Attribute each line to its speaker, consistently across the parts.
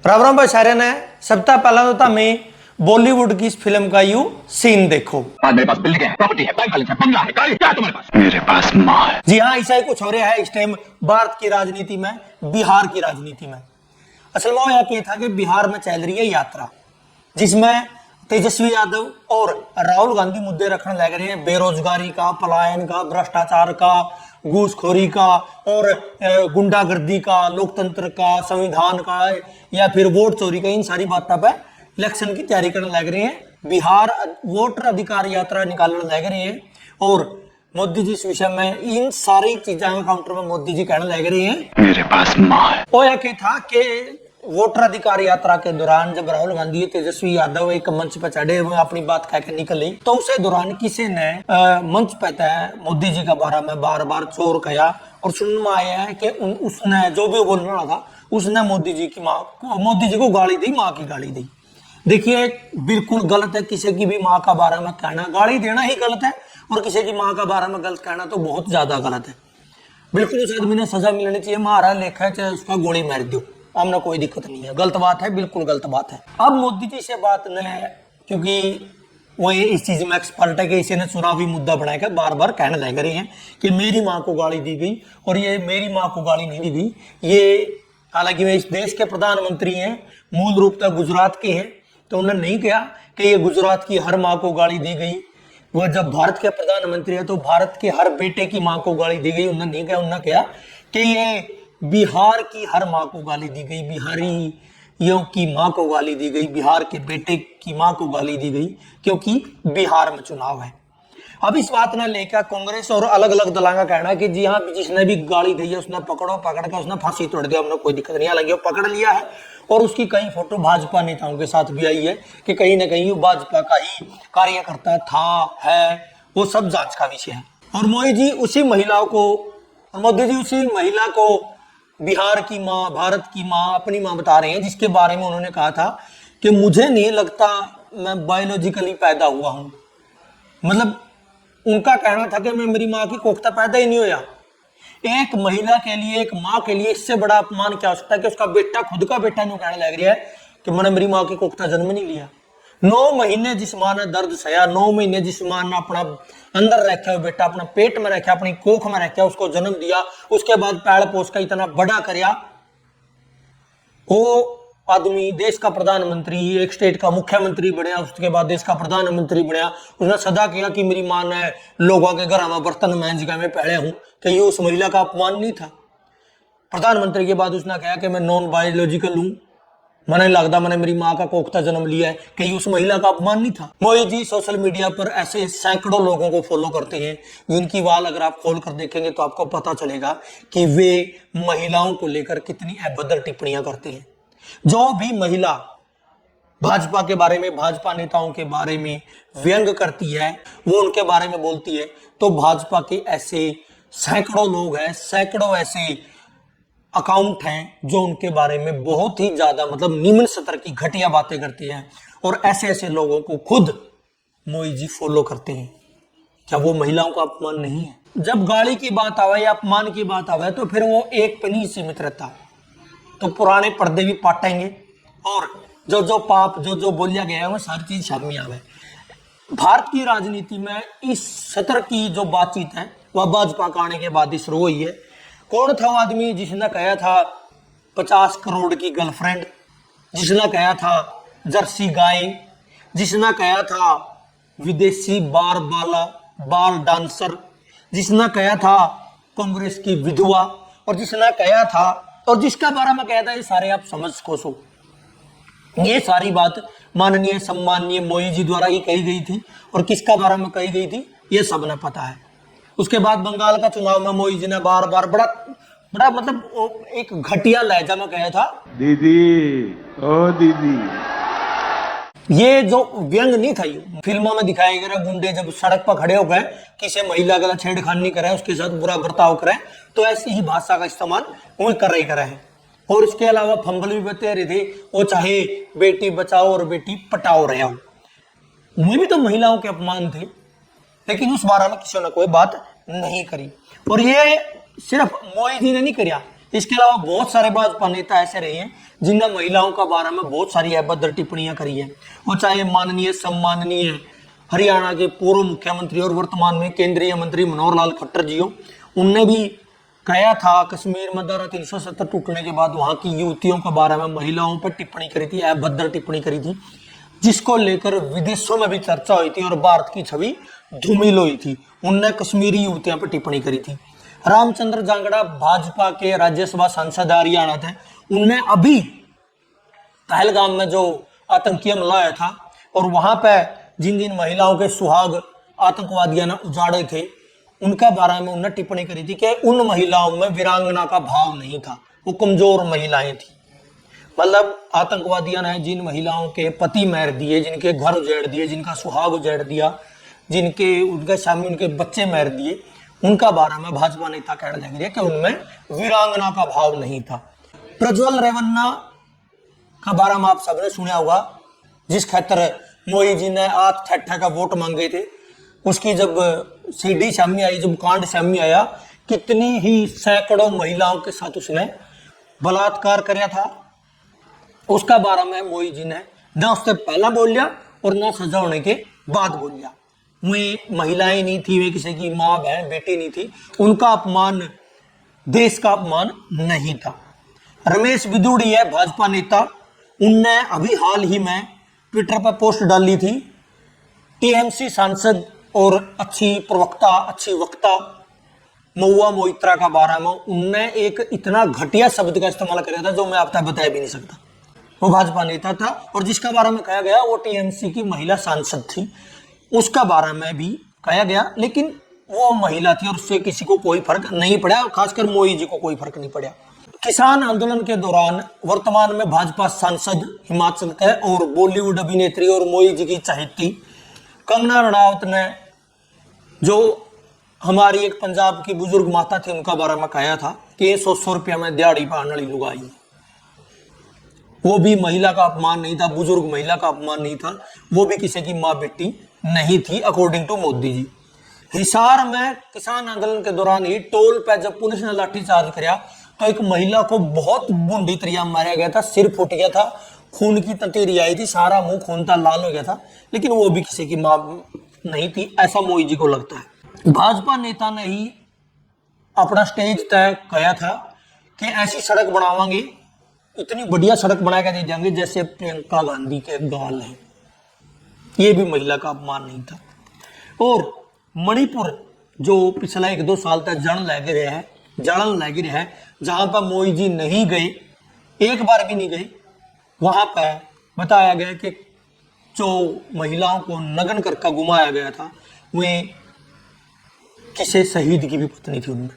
Speaker 1: राम राम भाई ने सप्ताह पहला तो मैं बॉलीवुड की इस फिल्म का यू सीन देखो।
Speaker 2: मेरे पास बिल्डिंग है, प्रॉपर्टी है, बैंक बैलेंस है, बंगला है, गाड़ी, क्या है तुम्हारे पास? मेरे पास माँ है।
Speaker 1: जी हाँ, ऐसा ही कुछ हो रहा है इस टाइम भारत की राजनीति में, बिहार की राजनीति में। असल में यह क्या था कि बिहार में चल रही है यात्रा, जिसमें तेजस्वी यादव और राहुल गांधी मुद्दे रखने लग रहे हैं, बेरोजगारी का, पलायन का, भ्रष्टाचार का, घूसखोरी का और गुंडागर्दी का, लोकतंत्र का, संविधान का, या फिर वोट चोरी का। इन सारी बातों पर इलेक्शन की तैयारी करने लग रहे हैं। बिहार वोटर अधिकार यात्रा निकालने लग रहे हैं और मोदी जी इस विषय में इन सारी चीजों काउंटर में मोदी जी कहने लग रहे हैं
Speaker 2: मेरे पास माँ है।
Speaker 1: वो यह था कि वोटर अधिकार यात्रा के दौरान जब राहुल गांधी तेजस्वी यादव एक मंच पर चढ़े हुए अपनी बात कहकर निकले, तो उसे दौरान किसी ने मंच पे तय मोदी जी के बारे में बार बार चोर कहा और सुनने में आया है कि उसने जो भी बोलने लगा उसने मोदी जी को गाली दी, माँ की गाली दी। देखिए, बिल्कुल गलत है किसी की भी माँ का बारे में कहना, गाली देना ही गलत है और किसी की माँ का बारे में गलत कहना तो बहुत ज्यादा गलत है। बिल्कुल उस आदमी ने सजा मिलनी चाहिए, मारा लेखा है चाहे उसका गोली मार दो, हमने कोई दिक्कत नहीं है। गलत बात है, बिल्कुल गलत बात है। अब मोदी जी से बात न है, क्योंकि वो ये इस चीज में एक्सपर्ट है कि इसी ने चुनावी मुद्दा बनाकर बार बार कहने लग रहे हैं कि मेरी माँ को गाली दी गई, और ये मेरी माँ को गाली नहीं दी गई। ये हालांकि वे इस देश के प्रधानमंत्री हैं, मूल रूप से गुजरात के हैं, तो उन्होंने नहीं कहा कि ये गुजरात की हर माँ को गाली दी गई। वह जब भारत के प्रधानमंत्री है तो भारत के हर बेटे की माँ को गाली दी गई, उन्होंने नहीं कहा। उन्होंने कहा कि ये बिहार की हर माँ को गाली दी गई, बिहारियों की माँ को गाली दी गई, बिहार के बेटे की माँ को गाली दी गई, क्योंकि बिहार में चुनाव है। अब इस बात ने लेकर कांग्रेस और अलग अलग दलों का कहना है कि जी हाँ, जिसने भी गाली दी है उसने पकड़ के उसने फांसी तोड़ दिया, हमने कोई दिक्कत नहीं। हालांकि वो पकड़ लिया है और उसकी कई फोटो भाजपा नेताओं के साथ भी आई है कि कहीं ना कहीं भाजपा का ही कार्यकर्ता था, है, वो सब जांच का विषय है। और मोदी जी उसी महिला को बिहार की माँ, भारत की माँ, अपनी माँ बता रहे हैं, जिसके बारे में उन्होंने कहा था कि मुझे नहीं लगता मैं बायोलॉजिकली पैदा हुआ हूं। मतलब उनका कहना था कि मैं मेरी माँ की कोख्ता पैदा ही नहीं हुआ। एक महिला के लिए, एक माँ के लिए इससे बड़ा अपमान क्या हो सकता है कि उसका बेटा, खुद का बेटा नहीं कहने लग रहा है कि मैंने मेरी माँ की कोख्ता जन्म नहीं लिया। 9 महीने जिस माँ ने दर्द सहा, 9 महीने जिस माँ ने अपना अंदर रखा हुआ बेटा अपना पेट में रखा, अपनी कोख में रखा, उसको जन्म दिया, उसके बाद पैड़ पोस का इतना बड़ा करया, वो आदमी देश का प्रधानमंत्री, एक स्टेट का मुख्यमंत्री बनया, उसके बाद देश का प्रधानमंत्री बनया। उसने सदा किया कि मेरी माँ ने लोगों के घर में बर्तन मांज के मैं पहले हूं, कि ये उस महिला का अपमान नहीं था। प्रधानमंत्री के बाद उसने कहा कि मैं नॉन बायोलॉजिकल हूं, मैंने लगता मैंने मेरी माँ का कोख्ता जन्म लिया है, कि उस महिला का अपमान नहीं था। मोदी जी सोशल मीडिया पर ऐसे सैकड़ों लोगों को फॉलो करते हैं, जिनकी वाल अगर आप खोल कर देखेंगे तो आपको पता चलेगा कि वे महिलाओं को लेकर कितनी अभद्र टिप्पणियां करते हैं। जो भी महिला भाजपा के बारे में, भाजपा नेताओं के बारे में व्यंग करती है, वो उनके बारे में बोलती है, तो भाजपा के ऐसे सैकड़ों लोग हैं, सैकड़ों ऐसे अकाउंट हैं जो उनके बारे में बहुत ही ज्यादा मतलब निम्न स्तर की घटिया बातें करते हैं, और ऐसे ऐसे लोगों को खुद मोदी जी फॉलो करते हैं। क्या वो महिलाओं का अपमान नहीं है? जब गाली की बात आवे या अपमान की बात आवे तो फिर वो एक पे नहीं सीमित रहता, तो पुराने पर्दे भी पाटेंगे और जो पाप जो बोलिया गया है वो सारी चीज सामने आवे। भारत की राजनीति में इस सत्र की जो बातचीत है वह भाजपा का आने के बाद ही शुरू हुई है। कौन था वो आदमी जिसने कहा था 50 करोड़ की गर्लफ्रेंड, जिसने कहा था जर्सी गाय, जिसने कहा था विदेशी बाल डांसर, जिसने कहा था कांग्रेस की विधवा, और जिसने कहा था और जिसका बारे में कहा था, ये सारे आप समझ सको। ये सारी बात माननीय सम्माननीय मोदी जी द्वारा ही कही गई थी, और किसका बारे में कही गई थी ये सबने पता है। उसके बाद बंगाल का चुनाव में मोदी जी ने बार बार बड़ा मतलब एक घटिया लहजा में कहा था,
Speaker 2: दीदी ओ दीदी।
Speaker 1: ये जो व्यंग नहीं था, ये फिल्मों में दिखाया गया गुंडे जब सड़क पर खड़े हो गए किसी महिला का छेड़खानी करे, उसके साथ बुरा बर्ताव करे, तो ऐसी ही भाषा का इस्तेमाल वो कर रहे हैं। और इसके अलावा फंबल भी बता रहे थे, वो चाहे बेटी बचाओ और बेटी पटाओ रहे हो, उनमें भी तो महिलाओं के अपमान थे, लेकिन उस बारे में किसी ने कोई बात नहीं करी। और ये सिर्फ मोदी जी ने नहीं करिया, इसके अलावा बहुत सारे भाजपा नेता ऐसे रहे हैं जिनने महिलाओं का बारे में बहुत सारी अभद्र टिप्पणियां करी है। वो चाहे माननीय सम्माननीय हरियाणा के पूर्व मुख्यमंत्री और वर्तमान में केंद्रीय मंत्री मनोहर लाल खट्टर जी हो, उनने भी कहा था कश्मीर में धारा 370 टूटने के बाद वहां की युवतियों के बारे में महिलाओं पर टिप्पणी करी थी, अभद्र टिप्पणी करी थी, जिसको लेकर विदेशों में भी चर्चा हुई थी और भारत की छवि धूमिल हुई थी। उनने कश्मीरी युवतियों पर टिप्पणी करी थी। रामचंद्र जांगड़ा भाजपा के राज्यसभा सांसद हरियाणा थे, उनने अभी पहलगाम में जो आतंकी हमला आया था और वहां पर जिन जिन महिलाओं के सुहाग आतंकवादियों ने उजाड़े थे उनका बारे में उन्होंने टिप्पणी करी थी कि उन महिलाओं में वीरांगना का भाव नहीं था, वो कमजोर महिलाएं थी। मतलब आतंकवादियों ने जिन महिलाओं के पति मार दिए, जिनके घर उजाड़ दिए, जिनका सुहाग उजाड़ दिया, उनके सामने उनके बच्चे मार दिए, उनका बारे में भाजपा नेता कहने लग रहे कि उनमें वीरांगना का भाव नहीं था। प्रज्वल रेवन्ना का बारे में आप सबने सुना होगा, जिस खातर मोदी जी ने 8 ठट्ठा का वोट मांगे थे। उसकी जब सीडी सामने आई, जब कांड सामने आया, कितनी ही सैकड़ों महिलाओं के साथ उसने बलात्कार कराया था, उसका बारे में मोदी जी ने ना उससे पहला बोल लिया और ना सजा होने के बाद बोल लिया। वे महिलाएं नहीं थी, वे किसी की माँ बहन बेटी नहीं थी, उनका अपमान देश का अपमान नहीं था। रमेश बिदुड़ी है भाजपा नेता, उनने अभी हाल ही में ट्विटर पर पोस्ट डाली थी, टीएमसी सांसद और अच्छी प्रवक्ता, अच्छी वक्ता महुआ मोइत्रा का बारे में उनने एक इतना घटिया शब्द का इस्तेमाल किया था जो मैं आप तक बता भी नहीं सकता। वो भाजपा नेता था और जिसका बारे में कहा गया वो टीएमसी की महिला सांसद थी, उसका बारे में भी कहा गया, लेकिन वो महिला थी और उससे किसी को कोई फर्क नहीं पड़ा, खासकर मोदी जी को कोई फर्क नहीं पड़ा। किसान आंदोलन के दौरान वर्तमान में भाजपा सांसद हिमाचल के और बॉलीवुड अभिनेत्री और मोदी जी की चाहती कंगना रणावत ने जो हमारी एक पंजाब की बुजुर्ग माता थी उनका बारे में कहा था कि 100 रुपया में दिहाड़ी पाने वाली लुगाई, वो भी महिला का अपमान नहीं था, बुजुर्ग महिला का अपमान नहीं था, वो भी किसी की माँ बेटी नहीं थी अकॉर्डिंग टू मोदी जी। हिसार में किसान आंदोलन के दौरान ही टोल पे जब पुलिस ने लाठीचार्ज किया तो एक महिला को बहुत बूंदी तरिया मारा गया था, सिर फूट गया था, खून की तंतेरी आई थी, सारा मुंह खून था, लाल हो गया था, लेकिन वो भी किसी की मां नहीं थी, ऐसा मोदी जी को लगता है। भाजपा नेता ने ही अपना स्टेज तय किया था कि ऐसी सड़क बनावांगे, इतनी बढ़िया सड़क बना के दे देंगे जैसे प्रियंका गांधी के गाल है। ये भी महिला का अपमान नहीं था। और मणिपुर जो पिछला 1-2 साल तक जलन लग रहा है, जहां पर मोदी जी नहीं गए, एक बार भी नहीं गए, वहां पर बताया गया कि जो महिलाओं को नग्न करके घुमाया गया था वे किसी शहीद की भी पत्नी थी उनमें,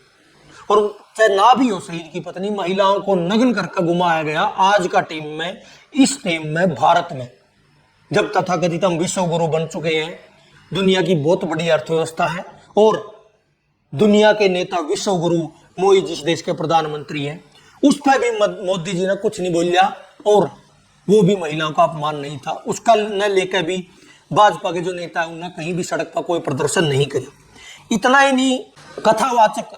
Speaker 1: और चाहे ना भी हो शहीद की पत्नी, महिलाओं को नग्न करके घुमाया गया। आज का टीम में, इस टीम में भारत में जब तथाकथित हम विश्व गुरु बन चुके हैं, दुनिया की बहुत बड़ी अर्थव्यवस्था है और दुनिया के नेता विश्व गुरु मोदी जिस देश के प्रधानमंत्री हैं, उस पर भी मोदी जी ने कुछ नहीं बोलिया और वो भी महिलाओं का अपमान नहीं था। उसका न लेकर भी भाजपा के जो नेता है उन्होंने कहीं भी सड़क पर कोई प्रदर्शन नहीं किया। इतना ही नहीं, कथावाचक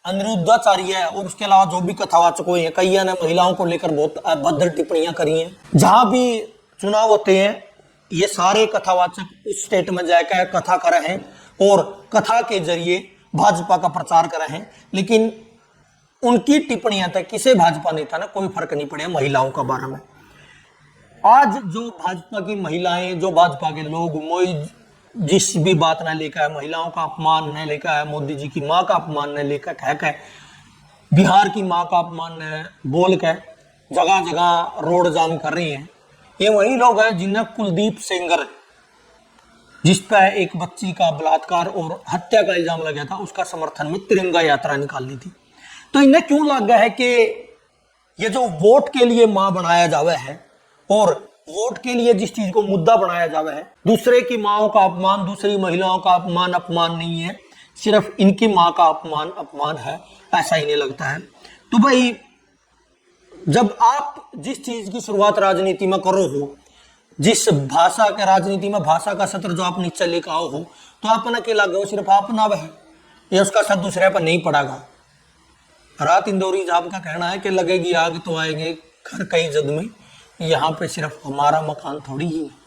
Speaker 1: अनिरुद्धाचार्य है और उसके अलावा जो भी कथावाचक हुए हैं, कई ने महिलाओं को लेकर बहुत अभद्र टिप्पणियां करी हैं। जहां भी चुनाव होते हैं ये सारे कथावाचक उस स्टेट में जाकर कथा कर रहे हैं और कथा के जरिए भाजपा का प्रचार कर रहे हैं, लेकिन उनकी टिप्पणियां तक किसी भाजपा नेता ने कोई फर्क नहीं पड़ा महिलाओं का बारे में। आज जो भाजपा की महिलाएं, जो भाजपा के लोग मोदी जिस भी बात न लेकर, महिलाओं का अपमान न लेकर, मोदी जी की माँ का अपमान न लेकर, कह बिहार की माँ का अपमान न बोल कर जगह जगह रोड जाम कर रही हैं, ये वही लोग हैं जिन्हें कुलदीप सेंगर, जिस पर एक बच्ची का बलात्कार और हत्या का इल्जाम लगा था, उसका समर्थन में तिरंगा यात्रा निकालनी थी। तो इन्हें क्यों लगा है कि ये जो वोट के लिए मां बनाया जावे है और वोट के लिए जिस चीज को मुद्दा बनाया जावे है, दूसरे की माओं का अपमान, दूसरी महिलाओं का अपमान अपमान नहीं है, सिर्फ इनकी मां का अपमान अपमान है, ऐसा इन्हें लगता है। तो भाई जब आप जिस चीज की शुरुआत राजनीति में करो हो, जिस भाषा के राजनीति में भाषा का सत्र जो आप नीचे लेकर आओ हो, तो आप न अकेला गो सिर्फ आप ना वह, ये उसका सर दूसरे पर नहीं पड़ेगा। रात इंदौरी साहब का कहना है कि लगेगी आग तो आएंगे घर कई जद में, यहाँ पे सिर्फ हमारा मकान थोड़ी ही है।